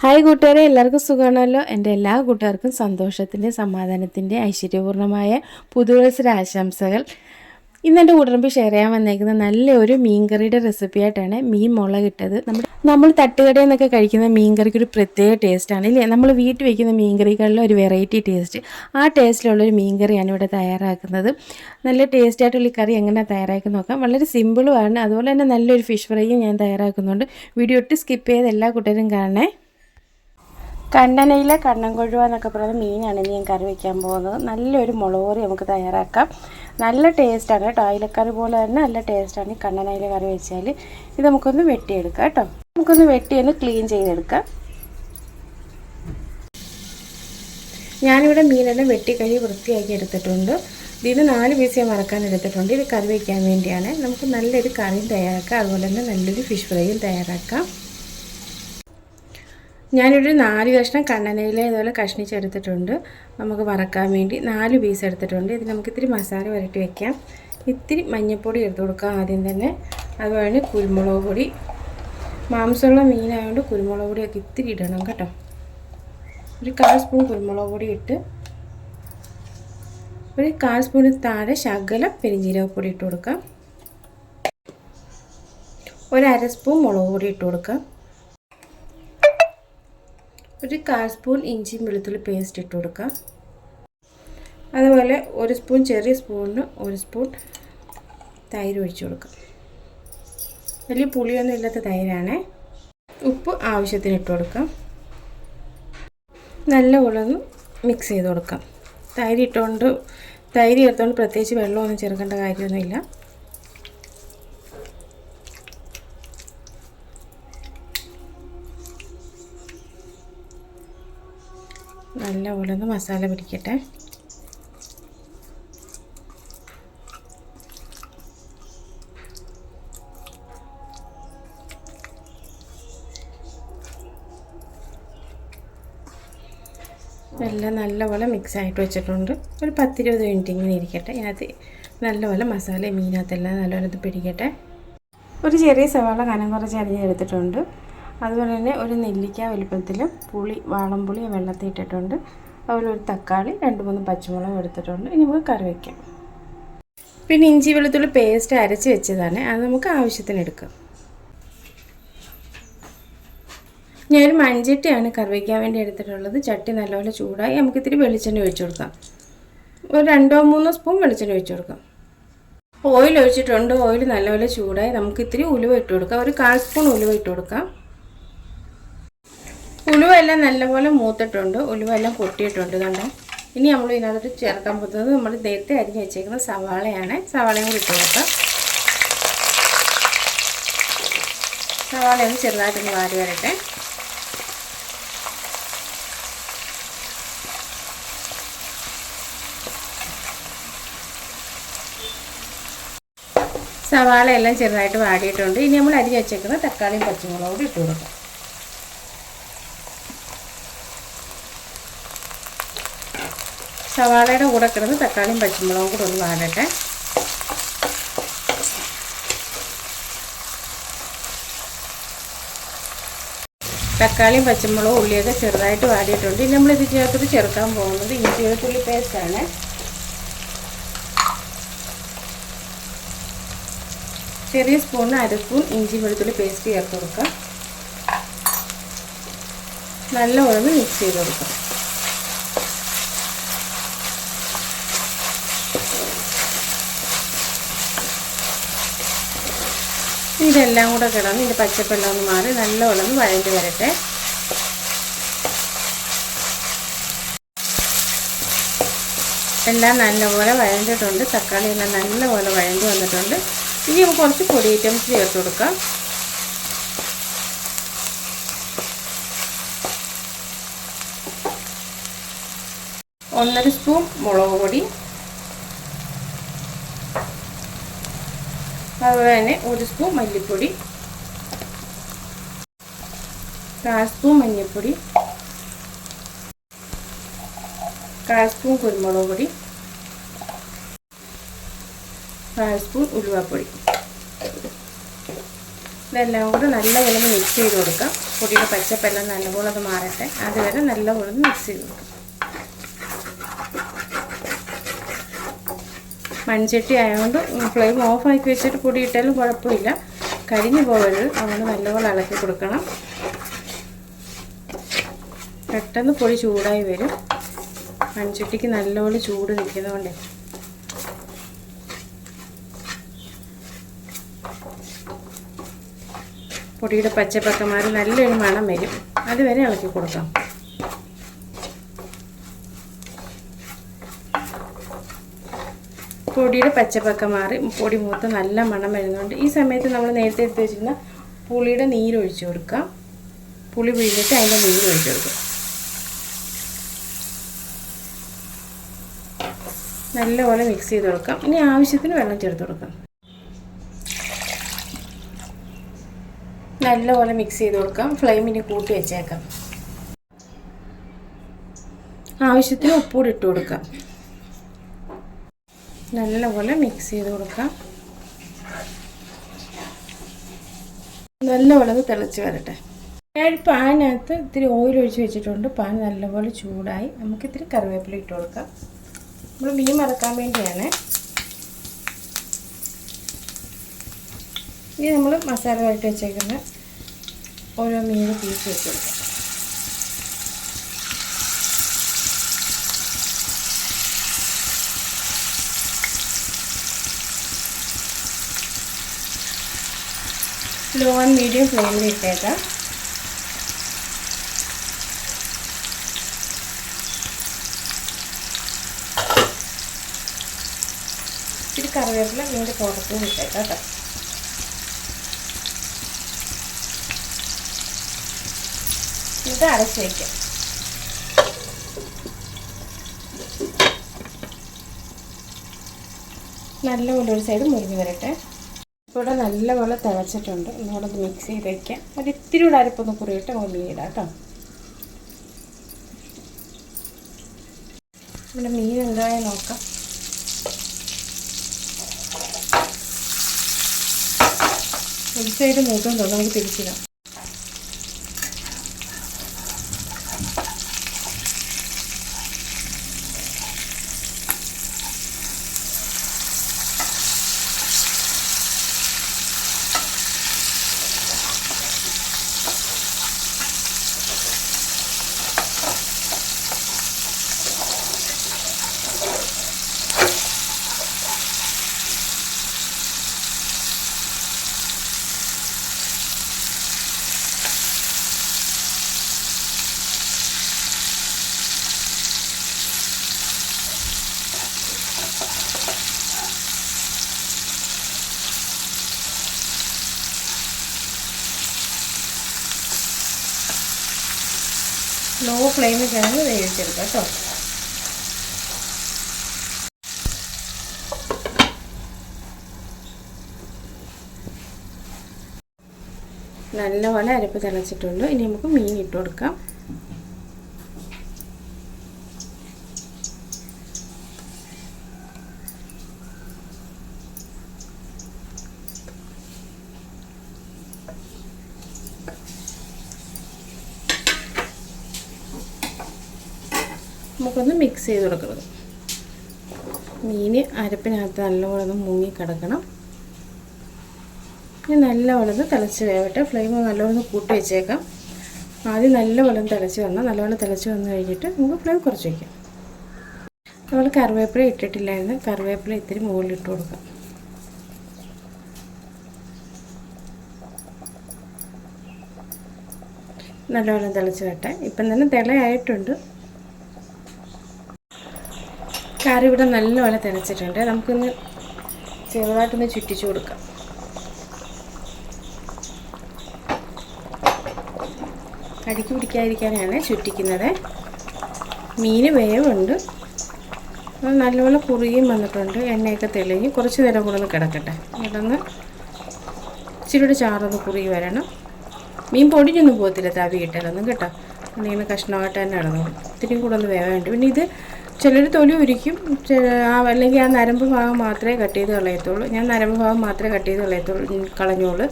Hi കൂട്ടുകാരെ, എല്ലാവർക്കും സുഖമാണല്ലോ. എൻ്റെ എല്ലാ കൂട്ടുകാർക്കും സന്തോഷത്തിൻ്റെ, സമാധാനത്തിൻ്റെ, ഐശ്വര്യപൂർണ്ണമായ പുതുവത്സര ആശംസകൾ. ഇന്ന് എൻ്റെ കൂട്ടുകാർക്ക് ഷെയർ ചെയ്യാൻ വന്നേക്കുന്ന നല്ലൊരു മീൻകറിയുടെ റെസിപ്പി ആയിട്ടാണ്. മീൻ മുളകിട്ടത്. നമ്മൾ തട്ടുകടയിൽ നിന്നൊക്കെ കഴിക്കുന്ന മീൻകറിക്ക് ഒരു പ്രത്യേക ടേസ്റ്റാണ് ഇല്ലേ? നമ്മൾ വീട്ടിൽ വയ്ക്കുന്ന മീൻകറികളിലെ ഒരു വെറൈറ്റി ടേസ്റ്റ്, ആ ടേസ്റ്റിലുള്ളൊരു മീൻകറിയാണ് ഇവിടെ തയ്യാറാക്കുന്നത്. നല്ല ടേസ്റ്റ് ആയിട്ടുള്ള ഈ കറി എങ്ങനെയാണ് തയ്യാറാക്കി നോക്കാം. വളരെ സിമ്പിളുമാണ്. അതുപോലെ തന്നെ നല്ലൊരു ഫിഷ് ഫ്രൈയും ഞാൻ തയ്യാറാക്കുന്നുണ്ട്. വീഡിയോ ഒട്ട് സ്കിപ്പ് ചെയ്ത് എല്ലാ കൂട്ടുകാരും കാണണേ. കണ്ണനയിലെ കണ്ണൻ കൊഴുവ എന്നൊക്കെ പറയുന്ന മീനാണ് ഇനി ഞാൻ കറി വയ്ക്കാൻ പോകുന്നത്. നല്ലൊരു മുളക് കറി നമുക്ക് തയ്യാറാക്കാം. നല്ല ടേസ്റ്റാണ് കേട്ടോ. അയിലക്കറി പോലെ തന്നെ നല്ല ടേസ്റ്റാണ് ഈ കണ്ണനയില കറി വെച്ചാൽ. ഇത് നമുക്കൊന്ന് വെട്ടിയെടുക്കാം കേട്ടോ. നമുക്കൊന്ന് വെട്ടിയൊന്ന് ക്ലീൻ ചെയ്തെടുക്കാം. ഞാനിവിടെ മീനെല്ലാം വെട്ടി കഴുകി വൃത്തിയാക്കി എടുത്തിട്ടുണ്ട്. ഇതിന് 4 പീസ് ഞാൻ വറക്കാൻ എടുത്തിട്ടുണ്ട്. ഇത് കറി വയ്ക്കാൻ വേണ്ടിയാണ്. നമുക്ക് നല്ലൊരു കറിയും തയ്യാറാക്കാം, അതുപോലെ തന്നെ നല്ലൊരു ഫിഷ് ഫ്രൈയും തയ്യാറാക്കാം. ഞാനൊരു 4 കഷ്ണം കണ്ണനയില ഇതുപോലെ കഷ്ണിച്ചെടുത്തിട്ടുണ്ട്. നമുക്ക് വറക്കാൻ വേണ്ടി 4 പീസ് എടുത്തിട്ടുണ്ട്. ഇത് നമുക്ക് ഇത്തിരി മസാല വരട്ടി വയ്ക്കാം. ഇത്തിരി മഞ്ഞൾപ്പൊടി എടുത്ത് കൊടുക്കാം ആദ്യം തന്നെ. അതുപോലെ കുരുമുളക് പൊടി, മാംസമുള്ള മീനായതുകൊണ്ട് കുരുമുളക് പൊടിയൊക്കെ ഇത്തിരി ഇടണം കേട്ടോ. ഒരു 1/4 സ്പൂൺ കുരുമുളക് പൊടി ഇട്ട് ഒരു 1/4 സ്പൂണിന് താഴെ ശകലം പെരുംജീരകപ്പൊടി ഇട്ട് കൊടുക്കാം. ഒരു 1/2 സ്പൂൺ മുളക് പൊടി ഇട്ട് കൊടുക്കാം. ഒരു 1/4 സ്പൂൺ ഇഞ്ചിയും വെളുത്തുള്ളി പേസ്റ്റ് ഇട്ട് കൊടുക്കാം. അതുപോലെ 1 സ്പൂൺ, ചെറിയ സ്പൂണിന് 1 സ്പൂൺ തൈര് ഒഴിച്ചു കൊടുക്കാം. വലിയ പുളിയൊന്നും ഇല്ലാത്ത തൈരാണ്. ഉപ്പ് ആവശ്യത്തിന് ഇട്ട് കൊടുക്കാം. നല്ലപോലെ ഒന്ന് മിക്സ് ചെയ്ത് കൊടുക്കാം. തൈര് ചേർത്തുകൊണ്ട് പ്രത്യേകിച്ച് വെള്ളമൊന്നും ചേർക്കേണ്ട കാര്യമൊന്നുമില്ല. നല്ലപോലെ ഒന്ന് മസാല പിടിക്കട്ടെ. എല്ലാം നല്ലപോലെ മിക്സ് ആയിട്ട് വെച്ചിട്ടുണ്ട്. ഒരു 10-20 മിനിറ്റ് ഇങ്ങനെ ഇരിക്കട്ടെ. ഇതിനകത്ത് നല്ലപോലെ മസാല മീനകത്തെല്ലാം നല്ലപോലെ ഇത് പിടിക്കട്ടെ. ഒരു ചെറിയ സവാള കനം കുറച്ച് അരിഞ്ഞെടുത്തിട്ടുണ്ട്. അതുപോലെ തന്നെ ഒരു നെല്ലിക്ക വലുപ്പത്തിൽ വാളംപുളി വെള്ളത്തിൽ ഇട്ടിട്ടുണ്ട്. അതുപോലെ ഒരു തക്കാളി, 2-3 പച്ചമുളക് എടുത്തിട്ടുണ്ട്. ഇനി നമുക്ക് കറി വയ്ക്കാം. പിന്നെ ഇഞ്ചി വെളുത്തുള്ളി പേസ്റ്റ് അരച്ച് വെച്ചതാണ്, അത് നമുക്ക് ആവശ്യത്തിന് എടുക്കാം. ഞാനൊരു മൺചട്ടിയാണ് കറി വയ്ക്കാൻ വേണ്ടി എടുത്തിട്ടുള്ളത്. ചട്ടി നല്ലപോലെ ചൂടായി. നമുക്ക് ഇത്തിരി വെളിച്ചെണ്ണ ഒഴിച്ചു കൊടുക്കാം. ഒരു 2-3 സ്പൂൺ വെളിച്ചെണ്ണ ഒഴിച്ചു കൊടുക്കാം. ഓയിൽ ഒഴിച്ചിട്ടുണ്ട്. ഓയിൽ നല്ലപോലെ ചൂടായി. നമുക്ക് ഇത്തിരി ഉലുവ ഇട്ട് കൊടുക്കാം. ഒരു 1/4 സ്പൂൺ ഉലുവ ഇട്ട് കൊടുക്കാം. ഉലുവെല്ലാം നല്ലപോലെ മൂത്തിട്ടുണ്ട്. ഉലുവെല്ലാം പൊട്ടിയിട്ടുണ്ട് കണ്ടോ. ഇനി നമ്മൾ ഇതിനകത്ത് ചേർക്കാൻ പോകുന്നത് നമ്മൾ നേരത്തെ അരിഞ്ഞ് വെച്ചേക്കുന്ന സവാളയാണ്. സവാളയും കൂടി ഇട്ട് കൊടുക്കാം. സവാളയൊന്ന് ചെറുതായിട്ടൊന്ന് വാരി വരട്ടെ. സവാളയെല്ലാം ചെറുതായിട്ട് വാടിയിട്ടുണ്ട്. ഇനി നമ്മൾ അരിഞ്ഞ് വെച്ചേക്കുന്ന തക്കാളിയും പച്ചമുളകും കൂടി ഇട്ട് കൊടുക്കാം. സവാളയുടെ കൂടെ കിടന്ന് തക്കാളിയും പച്ചമുളകും കൂടെ ഒന്ന് വാടട്ടെ. തക്കാളിയും പച്ചമുളകും ഉള്ളിയൊക്കെ ചെറുതായിട്ട് വാടിയിട്ടുണ്ട്. ഇനി നമ്മൾ ഇതിനകത്തോട്ട് ചേർക്കാൻ പോകുന്നത് ഇഞ്ചി വെളുത്തുള്ളി പേസ്റ്റാണ്. ചെറിയ സ്പൂണിന് 1/2 സ്പൂൺ ഇഞ്ചി വെളുത്തുള്ളി പേസ്റ്റ് ചേർത്ത് കൊടുക്കാം. നല്ലപോലെ മിക്സ് ചെയ്ത് കൊടുക്കാം. ഇതെല്ലാം കൂടെ കിടന്ന് ഇതിൻ്റെ പച്ചപ്പെല്ലാം ഒന്ന് മാറി നല്ലപോലെ ഒന്ന് വഴണ്ടി വരട്ടെ. എല്ലാം നല്ലപോലെ വഴണ്ടിട്ടുണ്ട്. തക്കാളി എല്ലാം നല്ലപോലെ വഴണ്ടി വന്നിട്ടുണ്ട്. ഇനി നമുക്ക് കുറച്ച് പൊടി ഐറ്റംസ് ചേർത്ത് കൊടുക്കാം. ഒന്നര സ്പൂൺ മുളക് പൊടി, അതുപോലെ തന്നെ 1 സ്പൂൺ മല്ലിപ്പൊടി, 1/4 സ്പൂൺ മഞ്ഞൾപ്പൊടി, 1/4 സ്പൂൺ കുരുമുളക് പൊടി, 1/4 സ്പൂൺ ഉലുവാപ്പൊടി. ഇതെല്ലാം കൂടെ നല്ലപോലെ മിക്സ് ചെയ്ത് കൊടുക്കാം. പൊടിയുടെ പച്ചപ്പെല്ലാം നല്ലപോലെ അത് മാറട്ടെ, അതുവരെ നല്ലപോലെ മിക്സ് ചെയ്ത് കൊടുക്കാം. മൺചട്ടി ആയതുകൊണ്ട് ഫ്ലെയിം ഓഫാക്കി വെച്ചിട്ട് പൊടി ഇട്ടാലും കുഴപ്പമില്ല, കരിഞ്ഞു പോകരുത്. അതുകൊണ്ട് നല്ലപോലെ ഇളക്കി കൊടുക്കണം. പെട്ടെന്ന് പൊടി ചൂടായി വരും, മൺചട്ടിക്ക് നല്ലപോലെ ചൂട് നിൽക്കുന്നതുകൊണ്ടേ. പൊടിയുടെ പച്ചപ്പൊക്കെ മാറി നല്ലൊരു മണം വരും, അതുവരെ ഇളക്കി കൊടുക്കാം. പൊടിയുടെ പച്ചപ്പൊക്കെ മാറി പൊടി മൂത്ത് നല്ല മണം വരുന്നുണ്ട്. ഈ സമയത്ത് നമ്മൾ നേരത്തെ എടുത്ത് വെച്ചിരുന്ന പുളിയുടെ നീരൊഴിച്ച് കൊടുക്കാം. പുളി പിഴിഞ്ഞിട്ട് അതിൻ്റെ നീരൊഴിച്ച് കൊടുക്കാം. നല്ലപോലെ മിക്സ് ചെയ്ത് കൊടുക്കാം. ഇനി ആവശ്യത്തിന് വെള്ളം ചേർത്ത് കൊടുക്കാം. നല്ലപോലെ മിക്സ് ചെയ്ത് കൊടുക്കാം. ഫ്ലെയിമിന് കൂട്ടി വെച്ചേക്കാം. ആവശ്യത്തിന് ഉപ്പൂടി ഇട്ട് കൊടുക്കാം. നല്ലപോലെ മിക്സ് ചെയ്ത് കൊടുക്കാം. നല്ലപോലെ അത് തിളച്ച് വരട്ടെ. ഞാൻ പാനിനകത്ത് ഇത്തിരി ഓയിൽ ഒഴിച്ച് വെച്ചിട്ടുണ്ട്. പാൻ നല്ലപോലെ ചൂടായി. നമുക്കിത്തിരി കറിവേപ്പില ഇട്ട് കൊടുക്കാം. നമ്മൾ മീൻ മറക്കാൻ വേണ്ടിയാണ്. ഇനി നമ്മൾ മസാല വരട്ടി വെച്ചേക്കുന്ന ഓരോ മീൻ പീസ് വെച്ച് കൊടുക്കാം. ലോ ആൻഡ് മീഡിയം ഫ്ലെയിമിൽ ഇട്ടേക്കാം. ഇത്തിരി കറിവേപ്പില മീൻ്റെ പുറത്തും ഇട്ടേക്കാം കേട്ടോ. ഇത് അടച്ച് വയ്ക്കാം. നല്ലപോലെ ഒരു സൈഡ് മുരിഞ്ഞ് വരട്ടെ. ഇവിടെ നല്ലപോലെ തിളച്ചിട്ടുണ്ട്. ഒന്നുകൂടെ മിക്സ് ചെയ്ത് വയ്ക്കാം. ഒരു ഇത്തിരി കൂടെ അരപ്പൊന്ന് കുറിയിട്ട് നമുക്ക് മീൻ ഇടാം കേട്ടോ. നമ്മുടെ മീൻ എന്തായാലും നോക്കാം. ഒരു സൈഡ് മൂത്തും തോന്നും, നമുക്ക് തിരിച്ചിടാം. ലോ ഫ്ലെയിമിൽ കിടന്ന് വേവിച്ചെടുക്കാം കേട്ടോ. നല്ലപോലെ അരപ്പ് തിളച്ചിട്ടുണ്ട്. ഇനി നമുക്ക് മീൻ ഇട്ട് കൊടുക്കാം. നമുക്കൊന്ന് മിക്സ് ചെയ്ത് കൊടുക്കണം. മീൻ അരപ്പിനകത്ത് നല്ലപോലെ ഒന്ന് മുങ്ങി കിടക്കണം. ഇനി നല്ലപോലെ തിളച്ച് വേവട്ടെ. ഫ്ലെയിം നല്ലപോലെ കൂട്ടി വെച്ചേക്കാം. ആദ്യം നല്ലപോലെ തിളച്ച് നല്ലപോലെ തിളച്ച് വന്നു കഴിഞ്ഞിട്ട് നമുക്ക് ഫ്ലെയിം കുറച്ച് വയ്ക്കാം. നമ്മൾ കറിവേപ്പില ഇട്ടിട്ടില്ലായിരുന്നു. കറിവേപ്പില ഇത്തിരി മുകളിലിട്ട് കൊടുക്കാം. നല്ലപോലെ തിളച്ച് വരട്ടെ. ഇപ്പം തന്നെ തിളയായിട്ടുണ്ട്. കറി ഇവിടെ നല്ലപോലെ തിളച്ചിട്ടുണ്ട്. നമുക്കൊന്ന് ചെറുതായിട്ടൊന്ന് ചുറ്റിച്ചു കൊടുക്കാം. കടിക്ക് പിടിക്കാതിരിക്കാനാണ് ചുറ്റിക്കുന്നത്. മീൻ വേവുണ്ട്, നല്ലപോലെ കുറുകിയും വന്നിട്ടുണ്ട്. എണ്ണയൊക്കെ തെളിഞ്ഞ് കുറച്ച് നേരം കൂടെ ഒന്ന് കിടക്കട്ടെ. കിടന്ന് ഇച്ചിരി ചാറൊന്ന് കുറുകി വരണം. മീൻ പൊടിഞ്ഞൊന്നും പോകത്തില്ല തവി ഇട്ടാലൊന്നും കേട്ടോ. ഇങ്ങനെ കഷ്ണമായിട്ട് തന്നെ കിടന്നോളും. ഇത്തിരിയും കൂടെ ഒന്ന് വേവേണ്ട. പിന്നെ ഇത് ചിലർ തൊലി ഉരിക്കും, അല്ലെങ്കിൽ ആ നരമ്പ് ഭാഗം മാത്രമേ കട്ട് ചെയ്ത് കളയത്തുള്ളൂ. ഞാൻ നരമ്പ് ഭാഗം മാത്രമേ കട്ട് ചെയ്ത് കളഞ്ഞോളൂ.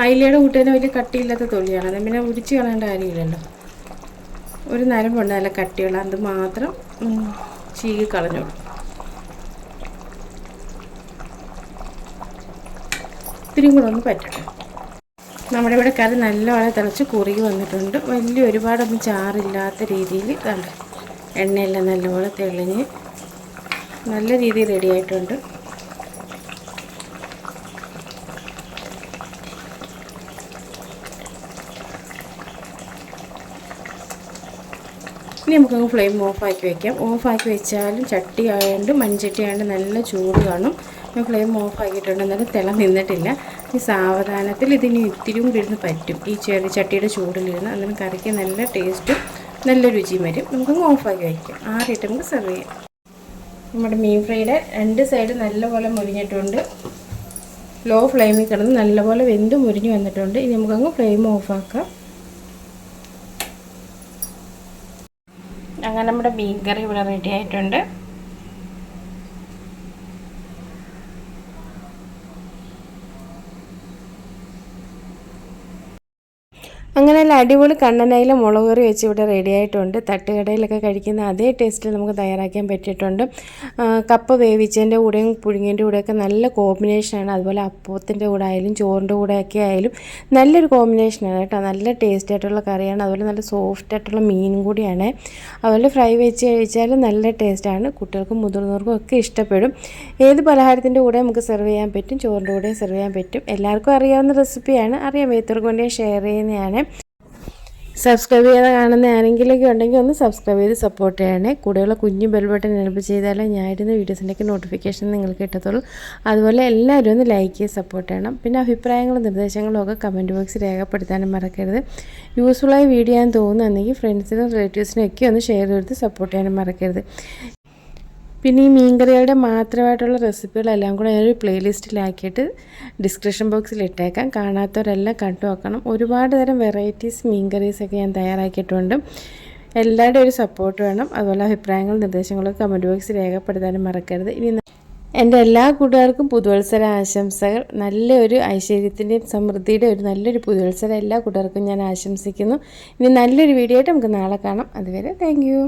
അയിലയുടെ കൂട്ടേനെ വലിയ കട്ടിയില്ലാത്ത തൊലിയാണ്, അത് പിന്നെ ഉരിച്ച് കളയേണ്ട കാര്യമില്ലല്ലോ. ഒരു നരമ്പുണ്ട് നല്ല കട്ടിയുള്ള, അത് മാത്രം ചീകി കളഞ്ഞോളൂ. ഇത്തിരി കൂടെ ഒന്ന് പറ്റട്ടെ. നമ്മുടെ ഇവിടെ കറി നല്ലവണ്ണം തിളച്ച് കുറുകി വന്നിട്ടുണ്ട്. വലിയ ഒരുപാടൊന്നും ചാറില്ലാത്ത രീതിയിൽ ഇതാണ്, എണ്ണയെല്ലാം നല്ലപോലെ തെളിഞ്ഞ് നല്ല രീതിയിൽ റെഡി ആയിട്ടുണ്ട്. ഇനി നമുക്കങ്ങ് ഫ്ലെയിം ഓഫാക്കി വയ്ക്കാം. ഓഫാക്കി വെച്ചാലും ചട്ടി ആയതുകൊണ്ട്, മൺചട്ടി ആയതുകൊണ്ട് നല്ല ചൂട് കാണും. ഞാൻ ഫ്ലെയിം ഓഫാക്കിയിട്ടുണ്ട്, എന്നാലും തിള നിന്നിട്ടില്ല. ഈ സാവധാനത്തിൽ ഇതിന് ഇത്തിരിയും കൂടി ഇരുന്ന് പറ്റും, ഈ ചെറിയ ചട്ടിയുടെ ചൂടിലിരുന്ന്. അതിന് കറിക്ക് നല്ല ടേസ്റ്റും നല്ല രുചിയും വരും. നമുക്കങ്ങ് ഓഫാക്കി വയ്ക്കാം. ആറിയിട്ട് നമുക്ക് സെർവ് ചെയ്യാം. നമ്മുടെ മീൻ ഫ്രൈയുടെ 2 സൈഡ് നല്ലപോലെ മുരിഞ്ഞിട്ടുണ്ട്. ലോ ഫ്ലെയിമിൽ കിടന്ന് നല്ലപോലെ വെന്ത് മുരിഞ്ഞ് വന്നിട്ടുണ്ട്. ഇനി നമുക്കങ്ങ് ഫ്ലെയിം ഓഫാക്കാം. അങ്ങനെ നമ്മുടെ മീൻ കറി ഇവിടെ റെഡി ആയിട്ടുണ്ട്. അങ്ങനെ നല്ല അടിപൊളി കണ്ണനയിലെ മുളക് കറി വെച്ച് ഇവിടെ റെഡി ആയിട്ടുണ്ട്. തട്ടുകടയിലൊക്കെ കഴിക്കുന്ന അതേ ടേസ്റ്റിൽ നമുക്ക് തയ്യാറാക്കാൻ പറ്റിയിട്ടുണ്ട്. കപ്പ വേവിച്ചതിൻ്റെ കൂടെയും പുഴുങ്ങിൻ്റെ കൂടെയൊക്കെ നല്ല കോമ്പിനേഷനാണ്. അതുപോലെ അപ്പത്തിൻ്റെ കൂടെ ആയാലും ചോറിൻ്റെ കൂടെയൊക്കെ ആയാലും നല്ലൊരു കോമ്പിനേഷനാണ് കേട്ടോ. നല്ല ടേസ്റ്റ് ആയിട്ടുള്ള കറിയാണ്. അതുപോലെ നല്ല സോഫ്റ്റ് ആയിട്ടുള്ള മീനും കൂടിയാണ്. അതുപോലെ ഫ്രൈ വെച്ച് കഴിച്ചാലും നല്ല ടേസ്റ്റാണ്. കുട്ടികൾക്കും മുതിർന്നവർക്കും ഒക്കെ ഇഷ്ടപ്പെടും. ഏത് പലഹാരത്തിൻ്റെ കൂടെ നമുക്ക് സെർവ് ചെയ്യാൻ പറ്റും, ചോറിൻ്റെ കൂടെ സെർവ് ചെയ്യാൻ പറ്റും. എല്ലാവർക്കും അറിയാവുന്ന റെസിപ്പിയാണ്. അറിയാൻ വയ്യത്തവർക്ക് വേണ്ടി ഷെയർ ചെയ്യുന്നതാണ്. സബ്സ്ക്രൈബ് ചെയ്യാതെ കാണുന്ന ആരെങ്കിലുമൊക്കെ ഉണ്ടെങ്കിൽ ഒന്ന് സബ്സ്ക്രൈബ് ചെയ്ത് സപ്പോർട്ട് ചെയ്യണേ. കൂടെയുള്ള കുഞ്ഞു ബെൽ ബട്ടൺ എനേബിൾ ചെയ്താലേ ഞാൻ ഇടുന്ന വീഡിയോസിൻ്റെയൊക്കെ നോട്ടിഫിക്കേഷൻ നിങ്ങൾക്ക് കിട്ടത്തുള്ളൂ. അതുപോലെ എല്ലാവരും ഒന്ന് ലൈക്ക് ചെയ്ത് സപ്പോർട്ട് ചെയ്യണം. പിന്നെ അഭിപ്രായങ്ങളും നിർദ്ദേശങ്ങളും ഒക്കെ കമൻറ്റ് ബോക്സിൽ രേഖപ്പെടുത്താനും മറക്കരുത്. യൂസ്ഫുള്ളായ വീഡിയോ ആണെന്ന് തോന്നുന്നുണ്ടെങ്കിൽ ഫ്രണ്ട്സിനും റിലേറ്റീവ്സിനും ഒക്കെ ഒന്ന് ഷെയർ ചെയ്ത് സപ്പോർട്ട് ചെയ്യാനും മറക്കരുത്. പിന്നെ ഈ മീൻകറികളുടെ മാത്രമായിട്ടുള്ള റെസിപ്പികളെല്ലാം കൂടെ ഞാനൊരു പ്ലേലിസ്റ്റിലാക്കിയിട്ട് ഡിസ്ക്രിപ്ഷൻ ബോക്സിൽ ഇട്ടേക്കാം. കാണാത്തവരെല്ലാം കണ്ടു നോക്കണം. ഒരുപാട് തരം വെറൈറ്റീസ് മീൻകറീസൊക്കെ ഞാൻ തയ്യാറാക്കിയിട്ടുണ്ട്. എല്ലാവരുടെയും ഒരു സപ്പോർട്ട് വേണം. അതുപോലെ അഭിപ്രായങ്ങളും നിർദ്ദേശങ്ങളൊക്കെ കമൻറ്റ് ബോക്സിൽ രേഖപ്പെടുത്താനും മറക്കരുത്. ഇനി എൻ്റെ എല്ലാ കൂട്ടുകാർക്കും പുതുവത്സര ആശംസകൾ. നല്ലൊരു ഐശ്വര്യത്തിൻ്റെയും സമൃദ്ധിയുടെ ഒരു നല്ലൊരു പുതുവത്സരം എല്ലാ കൂട്ടുകാർക്കും ഞാൻ ആശംസിക്കുന്നു. ഇനി നല്ലൊരു വീഡിയോ ആയിട്ട് നമുക്ക് നാളെ കാണാം. അതുവരെ താങ്ക് യു.